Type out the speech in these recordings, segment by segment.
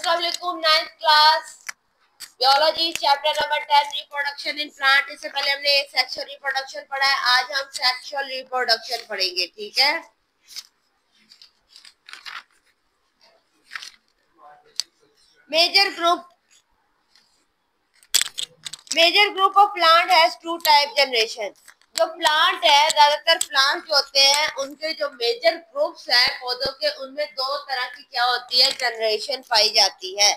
अस्सलामुअलैकुम। 9th class biology chapter number 10 reproduction in plant. इससे पहले हमने सेक्सुअल रिप्रोडक्शन पढ़ा है, आज हम सेक्सुअल रिप्रोडक्शन पढ़ेंगे। ठीक है, major group of plant has two type generation. जो प्लांट है, ज्यादातर प्लांट जो होते हैं उनके जो मेजर ग्रुप्स है पौधों के, उनमें दो तरह की क्या होती है, जनरेशन पाई जाती है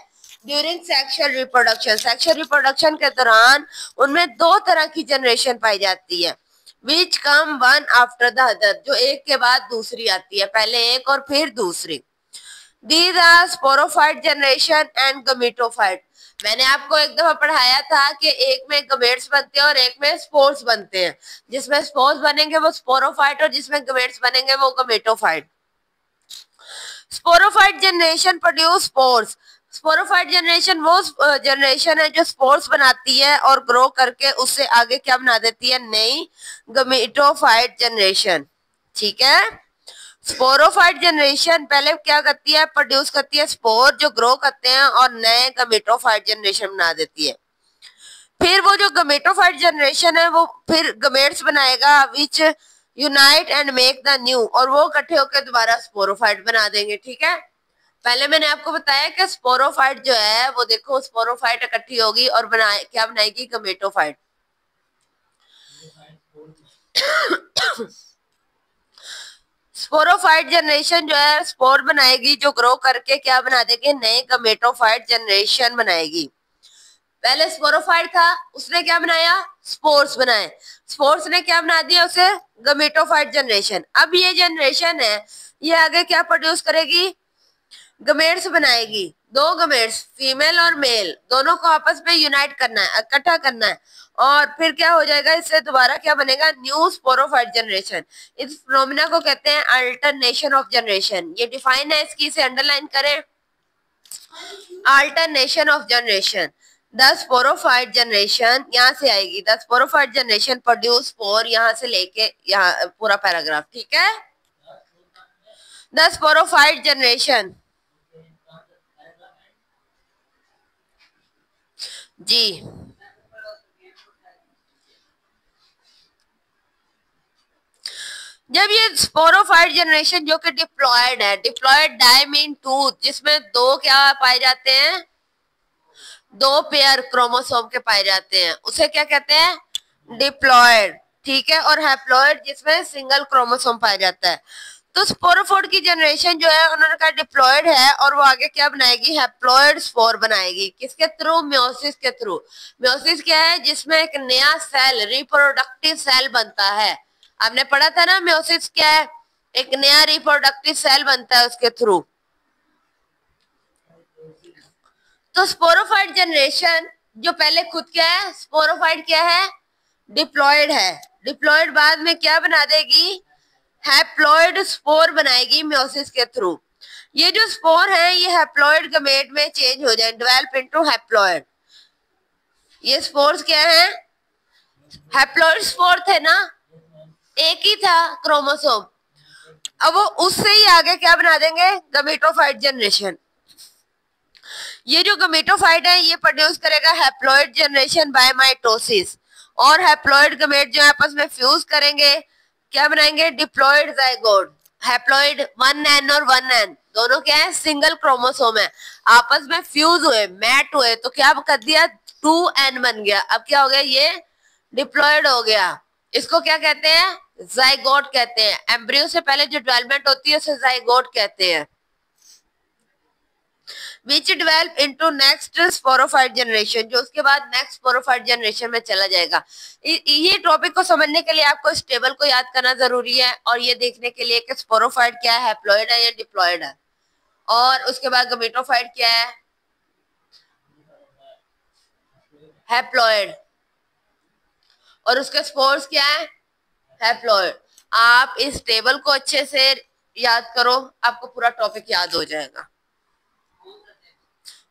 during sexual reproduction. Sexual reproduction के दौरान उनमें दो तरह की जनरेशन पाई जाती है, विच कम वन आफ्टर द अदर, जो एक के बाद दूसरी आती है, पहले एक और फिर दूसरी। These are sporophyte generation and gametophyte। मैंने आपको एक दफा पढ़ाया था कि एक में गमेट्स बनते हैं और एक में स्पोर्स बनते हैं। जिसमें स्पोर्स बनेंगे वो स्पोरोफाइट और जिसमें गमेट्स बनेंगे वो gametophyte. Sporophyte generation produce spores. Sporophyte generation वो जनरेशन है जो स्पोर्स बनाती है और ग्रो करके उससे आगे क्या बना देती है, नई गमेटोफाइट जनरेशन। ठीक है, स्पोरोफाइट जनरेशन पहले क्या करती है, प्रोड्यूस करती है स्पोर जो ग्रो करते हैं और नए गमेटोफाइट जनरेशन बना देती है। फिर वो जो गमेटोफाइट जनरेशन है वो फिर गमेट्स बनाएगा which unite and make the new, और वो इकट्ठे होकर दोबारा स्पोरोफाइट बना देंगे। ठीक है, पहले मैंने आपको बताया कि स्पोरोफाइट जो है वो देखो, स्पोरोफाइट इकट्ठी होगी और बनाए क्या बनाएगी, गमेटोफाइट। स्पोरोफाइट जनरेशन जो है स्पोर बनाएगी जो ग्रो करके क्या बना देगी, नए गमेटोफाइट जनरेशन बनाएगी। पहले स्पोरोफाइट था, उसने क्या बनाया, स्पोर्स बनाए, स्पोर्स ने क्या बना दिया उसे, गमेटोफाइट जनरेशन। अब ये जनरेशन है ये आगे क्या प्रोड्यूस करेगी, गमेट्स बनाएगी। दो गमेट्स, फीमेल और मेल, दोनों को आपस में यूनाइट करना है, इकट्ठा करना है, और फिर क्या हो जाएगा, इससे दोबारा क्या बनेगा, न्यू स्पोरोफाइट जनरेशन। इस फिनोमेना को कहते हैं अल्टरनेशन ऑफ जनरेशन। ये डिफाइन है इसकी, इसे अंडरलाइन करें, alternation of generation. The sporophyte generation यहाँ से आएगी, the sporophyte generation produce spore, यहाँ से लेके यहाँ पूरा पैराग्राफ। ठीक है, द स्पोरोफाइट जनरेशन जी। जब ये स्पोरोफाइट जनरेशन जो कि डिप्लॉयड है, डिप्लॉयड डाई मीन टूथ, जिसमें दो क्या पाए जाते हैं, दो पेयर क्रोमोसोम के पाए जाते हैं, उसे क्या कहते हैं, डिप्लॉयड। ठीक है, और हैप्लॉयड जिसमें सिंगल क्रोमोसोम पाया जाता है। तो स्पोरोफोर की जनरेशन जो है उन्होंने कहा डिप्लॉयड है और वो आगे क्या बनाएगी, हैप्लॉयड स्पोर बनाएगी। किसके थ्रू, म्योसिस के थ्रू। म्योसिस क्या है, जिसमें एक नया सेल, रिप्रोडक्टिव सेल बनता है। आपने पढ़ा था ना, म्योसिस क्या है, एक नया रिप्रोडक्टिव सेल बनता है उसके थ्रू। तो स्पोरोफाइट जनरेशन जो पहले खुद क्या है, स्पोरोफाइट क्या है, डिप्लॉयड है। डिप्लॉयड बाद में क्या बना देगी, हैप्लॉयड स्पोर बनाएगी म्योसिस के थ्रू। ये जो स्पोर है ये हैप्लॉयड गमेट में चेंज हो जाए, डेवलप इनटू हैप्लॉयड। ये स्पोर्स क्या है, हैप्लॉयड स्पोर थे ना, एक ही था क्रोमोसोम, अब वो उससे ही आगे क्या बना देंगे, गमेटोफाइट जनरेशन। ये जो गमेटोफाइट है ये प्रोड्यूस करेगा हैप्लॉयड जनरेशन बाय माइटोसिस, और हैप्लॉयड गमेट जो आपस में फ्यूज करेंगे, क्या बनाएंगे, डिप्लॉयड जाइगोट। हैप्लॉयड 1n और 1n दोनों क्या है, सिंगल क्रोमोसोम है, आपस में फ्यूज हुए, मैट हुए, तो क्या कर दिया, 2n बन गया। अब क्या हो गया, ये डिप्लॉयड हो गया। इसको क्या कहते हैं, जाइगोट कहते हैं। एम्ब्रियो से पहले जो डेवलपमेंट होती है उसे जाइगोट कहते हैं। which develop into next sporophyte generation, जो उसके बाद नेक्स्ट स्पोरोफाइट जनरेशन में चला जाएगा। ये टॉपिक को समझने के लिए आपको इस टेबल को याद करना जरूरी है, और ये देखने के लिए कि स्पोरोफाइट क्या है, हैप्लॉयड है या डिप्लॉयड है, और उसके बाद गमेटोफाइट क्या है, हैप्लॉयड, और उसके स्पोर्स क्या है, हैप्लॉयड। आप इस टेबल को अच्छे से याद करो, आपको पूरा टॉपिक याद हो जाएगा।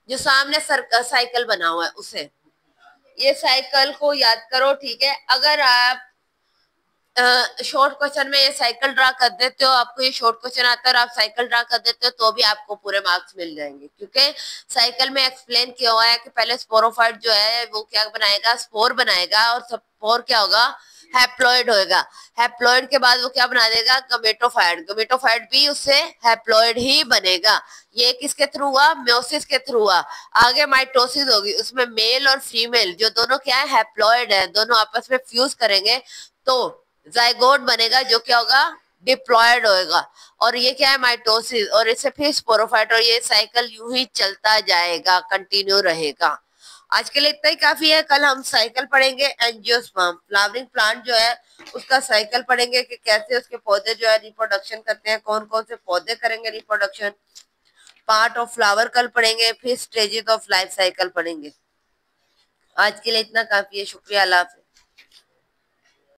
जो सामने साइकिल बना हुआ है उसे, ये साइकिल को याद करो। ठीक है, अगर आप शॉर्ट क्वेश्चन में ये साइकिल ड्रा कर देते हो, आपको ये शॉर्ट क्वेश्चन आता है और आप साइकिल ड्रा कर देते हो तो भी आपको पूरे मार्क्स मिल जाएंगे, क्योंकि साइकिल में एक्सप्लेन किया हुआ है कि पहले स्पोरोफाइट जो है वो क्या बनाएगा, स्पोर बनाएगा, और स्पोर क्या होगा, हैप्लॉइड होएगा। हैप्लॉइड के बाद वो क्या बना देगा, गमेटोफाइट। गमेटोफाइट भी उससे हैप्लॉइड ही बनेगा। ये किसके थ्रू हुआ, म्योसिस के थ्रू हुआ। आगे माइटोसिस होगी, उसमें मेल और फीमेल जो दोनों क्या है, हैप्लॉइड है, दोनों आपस में फ्यूज करेंगे तो जाइगोट बनेगा, जो क्या होगा, डिप्लॉयड होएगा। और ये क्या है, माइटोसिस, और इससे फिर स्पोरोफाइट, और ये साइकिल यूं ही चलता जाएगा, कंटिन्यू रहेगा। आज के लिए इतना ही काफी है। कल हम साइकिल पढ़ेंगे एंजियोस्पर्म, फ्लावरिंग प्लांट जो है उसका साइकिल पढ़ेंगे कि कैसे उसके पौधे जो है रिप्रोडक्शन करते हैं, कौन कौन से पौधे करेंगे रिप्रोडक्शन। पार्ट ऑफ फ्लावर कल पढ़ेंगे, फिर स्टेजेस ऑफ लाइफ साइकिल पढ़ेंगे। आज के लिए इतना काफी है, शुक्रिया, अल्लाह हाफिज़।